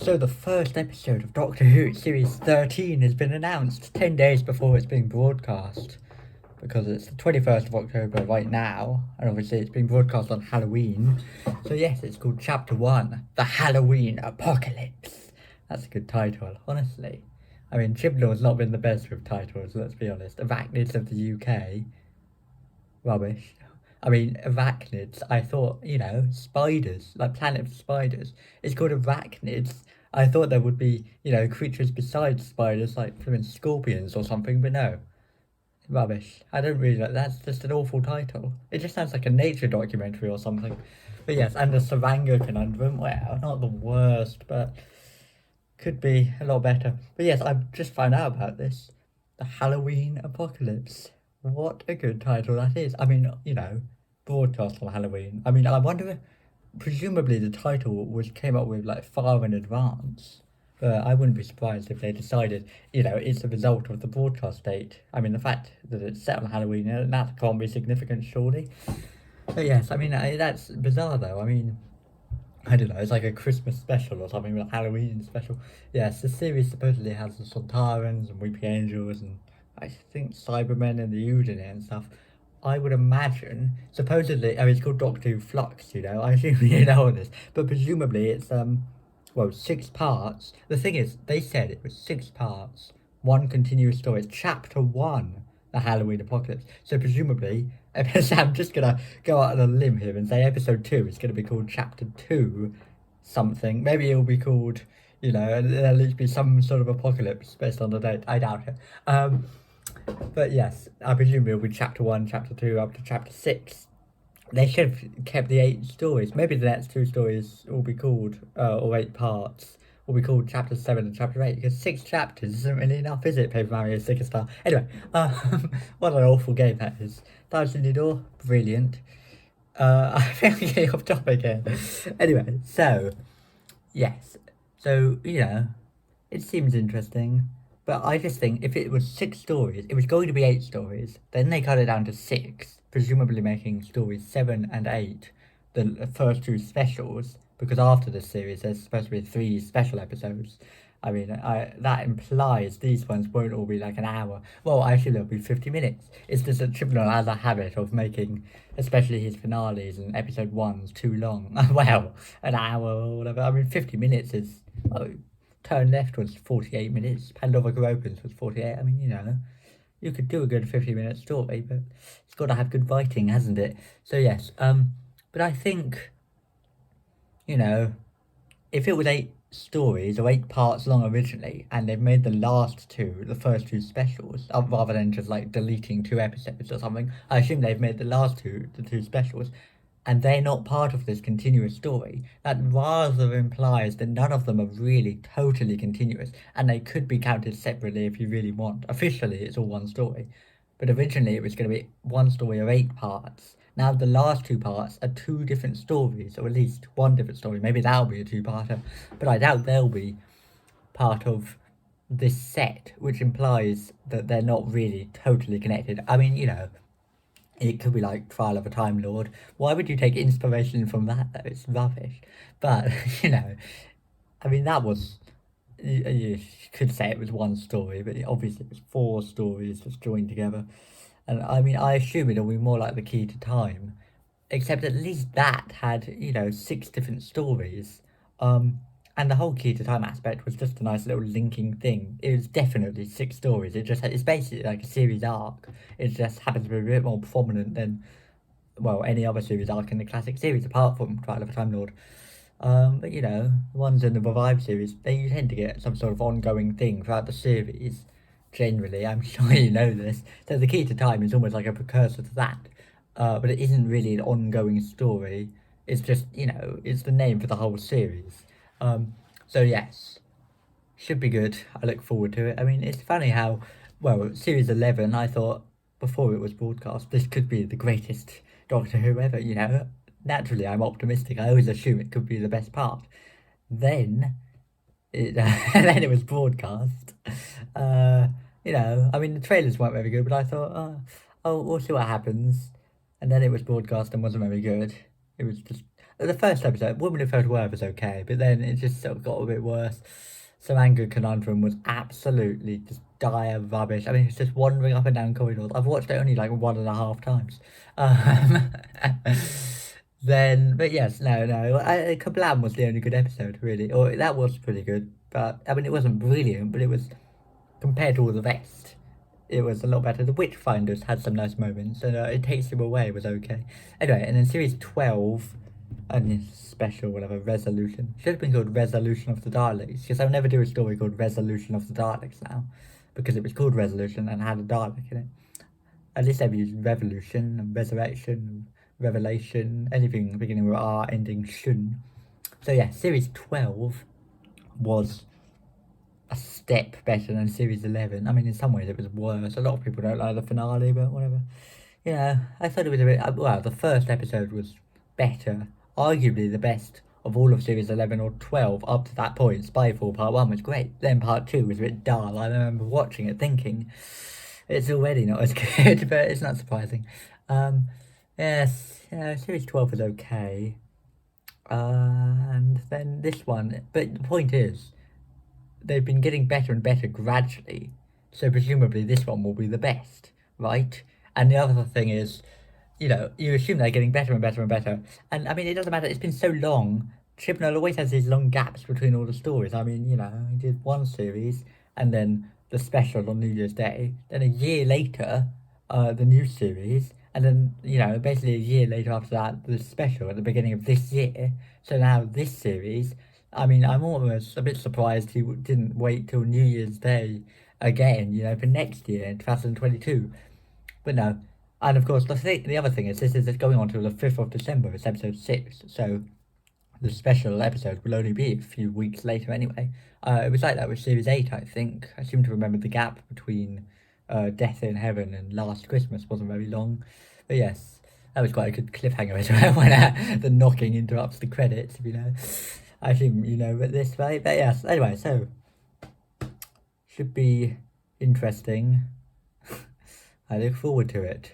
So the first episode of Doctor Who Series 13 has been announced 10 days before it's being broadcast. Because it's the 21st of October right now, and obviously it's being broadcast on Halloween. So yes, it's called Chapter 1, The Halloween Apocalypse. That's a good title, honestly. I mean, Chibnall's not been the best with titles, let's be honest. Arachnids of the UK, rubbish. I mean, arachnids, I thought, spiders, like Planet of Spiders. It's called arachnids. I thought there would be, creatures besides spiders, like flipping scorpions or something, but no. Rubbish. I don't really like that's just an awful title. It just sounds like a nature documentary or something. But yes, and the Savanga conundrum, well, not the worst, but could be a lot better. But yes, I've just found out about this. The Halloween Apocalypse. What a good title that is. I mean, broadcast on Halloween. I mean, I wonder, presumably the title was came up with like far in advance. But I wouldn't be surprised if they decided, it's a result of the broadcast date. I mean, the fact that it's set on Halloween, that can't be significant, surely. But yes, I mean, that's bizarre though. I mean, I don't know, it's like a Christmas special or something, a Halloween special. Yes, the series supposedly has the Sontarans and Weeping Angels and I think Cybermen and the Ood in it and stuff. I would imagine, supposedly, I mean, it's called Doctor Who Flux, I assume you know all this, but presumably it's, well, 6 parts. The thing is, they said it was 6 parts, one continuous story. It's chapter 1, the Halloween Apocalypse. So presumably, I'm just gonna go out on a limb here and say episode 2 is gonna be called chapter 2 something. Maybe it'll be called, at least be some sort of apocalypse based on the date. I doubt it. But yes, I presume it'll be chapter 1, chapter 2, up to chapter 6. They should have kept the 8 stories. Maybe the next 2 stories will be called, or 8 parts, will be called chapter 7 and chapter 8, because 6 chapters isn't really enough, is it, Paper Mario Sticker Star? Anyway, what an awful game that is. Dives in the door, brilliant. I think I'm getting off topic here. Anyway, so, yes. So, it seems interesting. But I just think if it was 6 stories, it was going to be 8 stories. Then they cut it down to 6, presumably making stories 7 and 8 the first 2 specials. Because after this series, there's supposed to be 3 special episodes. I mean, that implies these ones won't all be like an hour. Well, actually, they'll be 50 minutes. It's just that Chibnall has a habit of making, especially his finales and episode 1s, too long. Well, an hour or whatever. I mean, 50 minutes is. Oh, Turn Left was 48 minutes. Pandora Opens was 48. I mean, you could do a good 50-minute story, but it's got to have good writing, hasn't it? So yes, but I think, if it was 8 stories or 8 parts long originally, and they've made the last 2, the first 2 specials, rather than just like deleting 2 episodes or something, I assume they've made the last 2, the 2 specials, and they're not part of this continuous story. That rather implies that none of them are really totally continuous, and they could be counted separately if you really want. Officially, it's all one story, but originally it was going to be one story of 8 parts. Now the last 2 parts are 2 different stories, or at least one different story. Maybe that'll be a two-parter, but I doubt they'll be part of this set, which implies that they're not really totally connected. I mean, it could be like Trial of a Time Lord. Why would you take inspiration from that, though? It's rubbish. But, I mean, that was. You could say it was one story, but obviously it was 4 stories just joined together. And I mean, I assume it'll be more like The Key to Time, except at least that had, 6 different stories. And the whole Key to Time aspect was just a nice little linking thing. It was definitely 6 stories. It's basically like a series arc. It just happens to be a bit more prominent than, well, any other series arc in the classic series, apart from Trial of a Time Lord. But the ones in the Revive series, they tend to get some sort of ongoing thing throughout the series. Generally, I'm sure you know this. So the Key to Time is almost like a precursor to that. But it isn't really an ongoing story. It's just, it's the name for the whole series. So yes, should be good. I look forward to it. I mean, it's funny how, well, Series 11, I thought before it was broadcast, this could be the greatest Doctor Who ever, Naturally, I'm optimistic. I always assume it could be the best part. Then, then it was broadcast. I mean, the trailers weren't very good, but I thought, oh, we'll see what happens. And then it was broadcast and wasn't very good. It was just, the first episode, Woman Who Felt Worth was okay, but then it just sort of got a bit worse. Some Anger Conundrum was absolutely just dire rubbish. I mean, it's just wandering up and down corridors. I've watched it only like 1.5 times. Um, then, but yes, no. Kablam was the only good episode, really. Or that was pretty good, but I mean, it wasn't brilliant, but it was compared to all the rest. It was a lot better. The Witchfinders had some nice moments, and It Takes You Away was okay. Anyway, and then series 12, and special, whatever, Resolution. Should have been called Resolution of the Daleks, because I'll never do a story called Resolution of the Daleks now, because it was called Resolution and had a Dalek in it. At least they've used Revolution, and Resurrection, and Revelation, anything beginning with R, ending shun. So yeah, series 12 was a step better than series 11. I mean, in some ways it was worse. A lot of people don't like the finale, but whatever. Yeah, I thought it was a bit. Well, the first episode was better, arguably the best of all of series 11 or 12 up to that point. Spyfall Part 1 was great. Then Part 2 was a bit dull. I remember watching it thinking, it's already not as good, but it's not surprising. Yes, yeah, series 12 was okay. And then this one. But the point is, they've been getting better and better gradually. So presumably this one will be the best, right? And the other thing is, you assume they're getting better and better and better. And I mean, it doesn't matter. It's been so long. Chibnall always has these long gaps between all the stories. I mean, he did one series and then the special on New Year's Day. Then a year later, the new series. And then, basically a year later after that, the special at the beginning of this year. So now this series. I mean, I'm almost a bit surprised he didn't wait till New Year's Day again, for next year in 2022. But no. And of course, the other thing is, this is going on till the 5th of December. It's episode 6. So the special episode will only be a few weeks later anyway. It was like that with series 8, I think. I seem to remember the gap between Death in Heaven and Last Christmas wasn't very long. But yes, that was quite a good cliffhanger as well when the knocking interrupts the credits, I assume you know this, right? But yes, anyway, so should be interesting. I look forward to it.